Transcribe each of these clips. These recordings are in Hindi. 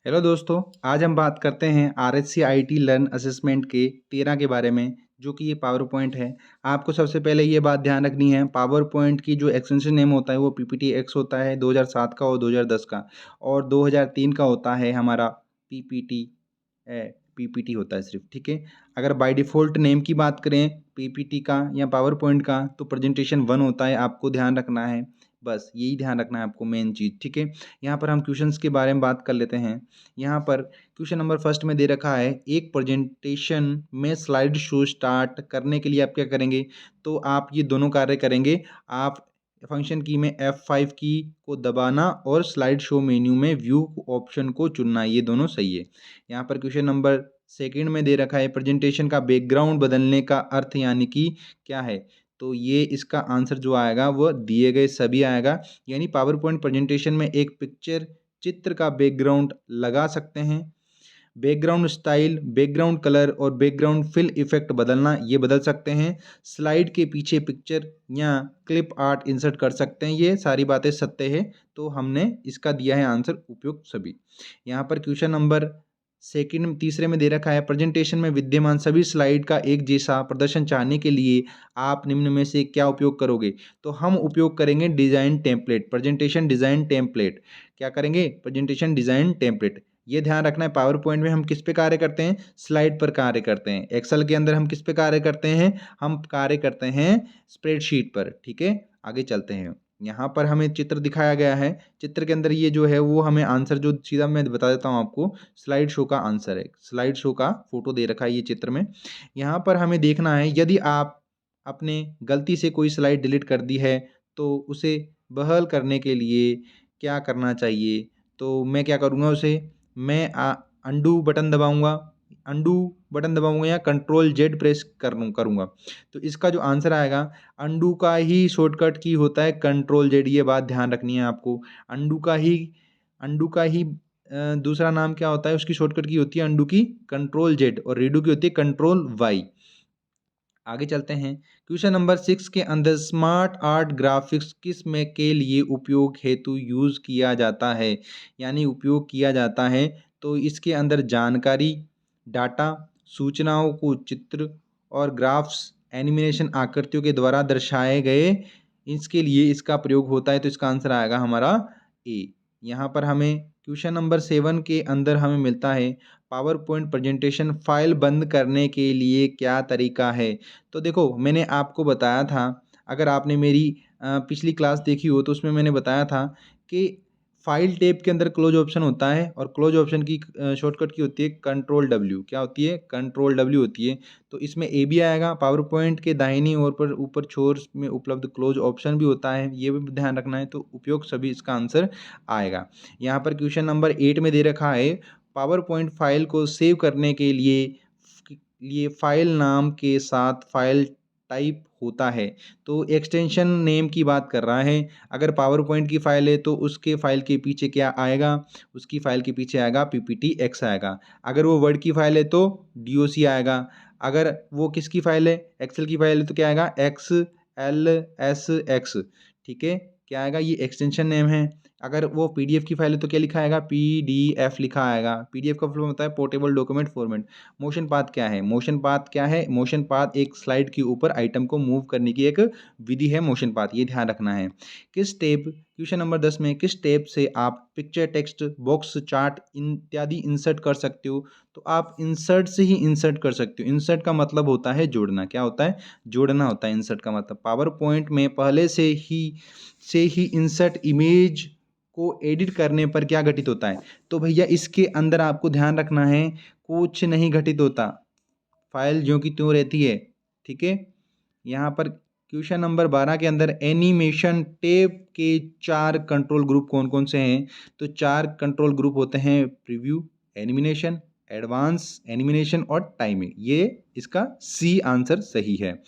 हेलो दोस्तों, आज हम बात करते हैं आरएचसी आईटी लर्न असेसमेंट के 13 के बारे में, जो कि ये पावर पॉइंट है। आपको सबसे पहले ये बात ध्यान रखनी है, पावर पॉइंट की जो एक्सटेंशन नेम होता है वो पीपीटी एक्स होता है 2007 का और 2010 का, और 2003 का होता है हमारा पीपीटी पीपीटी होता है सिर्फ। ठीक है, अगर बाय डिफ़ॉल्ट नेम की बात करें पीपीटी का या पावर पॉइंट का, तो प्रेजेंटेशन 1 होता है। आपको ध्यान रखना है, बस यही ध्यान रखना है आपको, मेन चीज़। ठीक है, यहाँ पर हम क्वेश्चंस के बारे में बात कर लेते हैं। यहाँ पर क्वेश्चन नंबर फर्स्ट में दे रखा है, एक प्रेजेंटेशन में स्लाइड शो स्टार्ट करने के लिए आप क्या करेंगे? तो आप ये दोनों कार्य करेंगे। आप फंक्शन की में F5 की को दबाना और स्लाइड शो मेन्यू में व्यू ऑप्शन को चुनना, ये दोनों सही है। यहाँ पर क्वेश्चन नंबर सेकंड में दे रखा है, प्रेजेंटेशन का बैकग्राउंड बदलने का अर्थ यानी कि क्या है? तो ये इसका आंसर जो आएगा वो दिए गए सभी आएगा। यानी पावर पॉइंट प्रेजेंटेशन में एक पिक्चर चित्र का बैकग्राउंड लगा सकते हैं। बैकग्राउंड स्टाइल, बैकग्राउंड कलर और बैकग्राउंड फिल इफेक्ट बदलना, ये बदल सकते हैं। स्लाइड के पीछे पिक्चर या क्लिप आर्ट इंसर्ट कर सकते हैं, ये सारी बातें सत्य है। तो हमने इसका दिया है आंसर उपयुक्त सभी। यहाँ पर क्वेश्चन नंबर सेकंड तीसरे में दे रखा है, प्रेजेंटेशन में विद्यमान सभी स्लाइड का एक जैसा प्रदर्शन चाहने के लिए आप निम्न में से क्या उपयोग करोगे? तो हम उपयोग करेंगे design template, presentation design template. क्या करेंगे? Presentation design template. ये ध्यान रखना है, पावर पॉइंट में हम किस पे कार्य करते हैं? स्लाइड पर कार्य करते हैं। एक्सेल के अंदर हम किस पे कार्य करते हैं? हम कार्य करते हैं स्प्रेडशीट पर। ठीक है, आगे चलते हैं। यहाँ पर हमें चित्र दिखाया गया है। चित्र के अंदर ये जो है वो हमें आंसर, जो सीधा मैं बता देता हूँ आपको, स्लाइड शो का आंसर है। स्लाइड शो का फोटो दे रखा है ये चित्र में। यहाँ पर हमें देखना है, यदि आप अपने गलती से कोई स्लाइड डिलीट कर दी है तो उसे बहाल करने के लिए क्या करना चाहिए? तो मैं क्या करूँगा, उसे मैं अंडू बटन दबाऊँगा, अंडू बटन दबाऊँगा या कंट्रोल जेड प्रेस करूँगा। तो इसका जो आंसर आएगा, अंडू का ही शॉर्टकट की होता है कंट्रोल जेड, ये बात ध्यान रखनी है आपको। अंडू का ही दूसरा नाम क्या होता है? उसकी शॉर्टकट की होती है अंडू की कंट्रोल जेड, और रीडू की होती है कंट्रोल वाई। आगे चलते हैं। क्वेश्चन नंबर 6 के अंदर स्मार्ट आर्ट ग्राफिक्स किस में के लिए उपयोग हेतु यूज़ किया जाता है, यानी उपयोग किया जाता है? तो इसके अंदर जानकारी, डाटा, सूचनाओं को चित्र और ग्राफ्स, एनिमेशन आकृतियों के द्वारा दर्शाए गए, इसके लिए इसका प्रयोग होता है। तो इसका आंसर आएगा हमारा ए। यहाँ पर हमें क्वेश्चन नंबर 7 के अंदर हमें मिलता है, पावर पॉइंट प्रेजेंटेशन फाइल बंद करने के लिए क्या तरीका है? तो देखो, मैंने आपको बताया था, अगर आपने मेरी पिछली क्लास देखी हो तो उसमें मैंने बताया था कि फाइल टैब के अंदर क्लोज ऑप्शन होता है, और क्लोज ऑप्शन की शॉर्टकट की होती है कंट्रोल डब्ल्यू। क्या होती है? कंट्रोल डब्ल्यू होती है। तो इसमें ए भी आएगा। पावर पॉइंट के दाहिनी ओर पर ऊपर छोर में उपलब्ध क्लोज ऑप्शन भी होता है, ये भी ध्यान रखना है। तो उपयोग सभी इसका आंसर आएगा। यहाँ पर क्वेश्चन नंबर 8 में दे रखा है, पावर पॉइंट फाइल को सेव करने के लिए फाइल नाम के साथ फाइल टाइप होता है। तो एक्सटेंशन नेम की बात कर रहा है। अगर पावर पॉइंट की फाइल है तो उसके फाइल के पीछे क्या आएगा? उसकी फाइल के पीछे आएगा पीपीटी एक्स आएगा। अगर वो वर्ड की फाइल है तो डीओसी आएगा। अगर वो किसकी फाइल है? एक्सेल की फाइल है तो क्या आएगा? X L S x. ठीक है, क्या आएगा? ये एक्सटेंशन नेम है। अगर वो पीडीएफ की फाइल है तो क्या लिखा आएगा? पीडीएफ लिखा आएगा। पीडीएफ का फुल फॉर्म होता है portable document format. Motion path क्या है? मोशन पाथ क्या है? मोशन पाथ एक स्लाइड के ऊपर आइटम को मूव करने की एक विधि है मोशन पाथ, ये ध्यान रखना है। किस स्टेप, क्वेश्चन नंबर 10 में, किस स्टेप से आप पिक्चर, टेक्स्ट बॉक्स, चार्ट इत्यादि इंसर्ट कर सकते हो? तो आप इंसर्ट से ही इंसर्ट कर सकते हो। इंसर्ट का मतलब होता है जोड़ना। क्या होता है? जोड़ना होता है इंसर्ट का मतलब। पावर पॉइंट में पहले से ही इंसर्ट इमेज को एडिट करने पर क्या घटित होता है? तो भैया इसके अंदर आपको ध्यान रखना है, कुछ नहीं घटित होता, फाइल ज्यों की त्यों रहती है। ठीक है, यहाँ पर क्वेश्चन नंबर 12 के अंदर एनिमेशन टैब के 4 कंट्रोल ग्रुप कौन कौन से हैं? तो 4 कंट्रोल ग्रुप होते हैं, प्रीव्यू, एनिमेशन, एडवांस एनिमेशन और टाइमिंग। ये इसका सी आंसर सही है।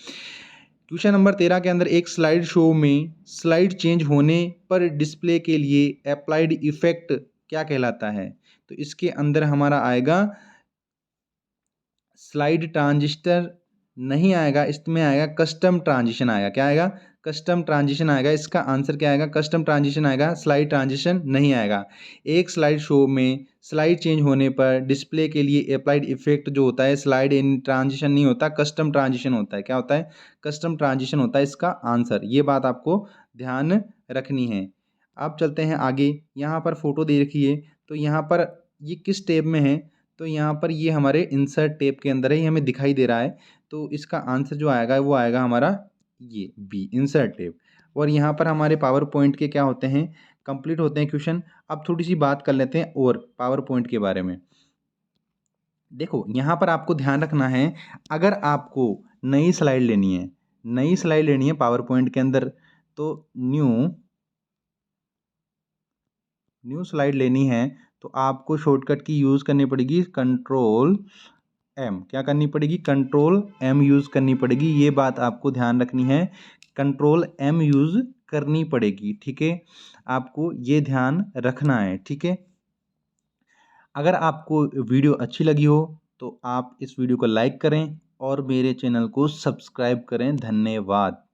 क्वेश्चन नंबर 13 के अंदर, एक स्लाइड शो में स्लाइड चेंज होने पर डिस्प्ले के लिए अप्लाइड इफेक्ट क्या कहलाता है? तो इसके अंदर हमारा आएगा स्लाइड ट्रांजिस्टर नहीं आएगा, इसमें आएगा कस्टम ट्रांजिशन आएगा। क्या आएगा? कस्टम ट्रांजिशन आएगा। इसका आंसर क्या आएगा? कस्टम ट्रांजिशन आएगा, स्लाइड ट्रांजिशन नहीं आएगा। एक स्लाइड शो में स्लाइड चेंज होने पर डिस्प्ले के लिए अप्लाइड इफेक्ट जो होता है स्लाइड इन ट्रांजिशन नहीं होता, कस्टम ट्रांजिशन होता है। क्या होता है? कस्टम ट्रांजिशन होता है इसका आंसर। ये बात आपको ध्यान रखनी है। अब चलते हैं आगे। यहाँ पर फोटो दे रखी है, तो यहाँ पर ये किस टेब में है? तो यहाँ पर ये हमारे इंसर्ट टेब के अंदर है, ये हमें दिखाई दे रहा है। तो इसका आंसर जो आएगा वो आएगा हमारा ये बी, इंसर्ट टेब। और यहाँ पर हमारे पावर पॉइंट के क्या होते हैं? कंप्लीट होते हैं क्वेश्चन। अब थोड़ी सी बात कर लेते हैं और पावर पॉइंट के बारे में। देखो यहाँ पर आपको ध्यान रखना है, अगर आपको नई स्लाइड लेनी है, नई स्लाइड लेनी है पावर पॉइंट के अंदर, तो न्यू स्लाइड लेनी है तो आपको शॉर्टकट की यूज़ करनी पड़ेगी, कंट्रोल एम। क्या करनी पड़ेगी? कंट्रोल एम यूज़ करनी पड़ेगी। ये बात आपको ध्यान रखनी है, कंट्रोल एम यूज़ करनी पड़ेगी। ठीक है, आपको ये ध्यान रखना है। ठीक है, अगर आपको वीडियो अच्छी लगी हो तो आप इस वीडियो को लाइक करें और मेरे चैनल को सब्सक्राइब करें। धन्यवाद।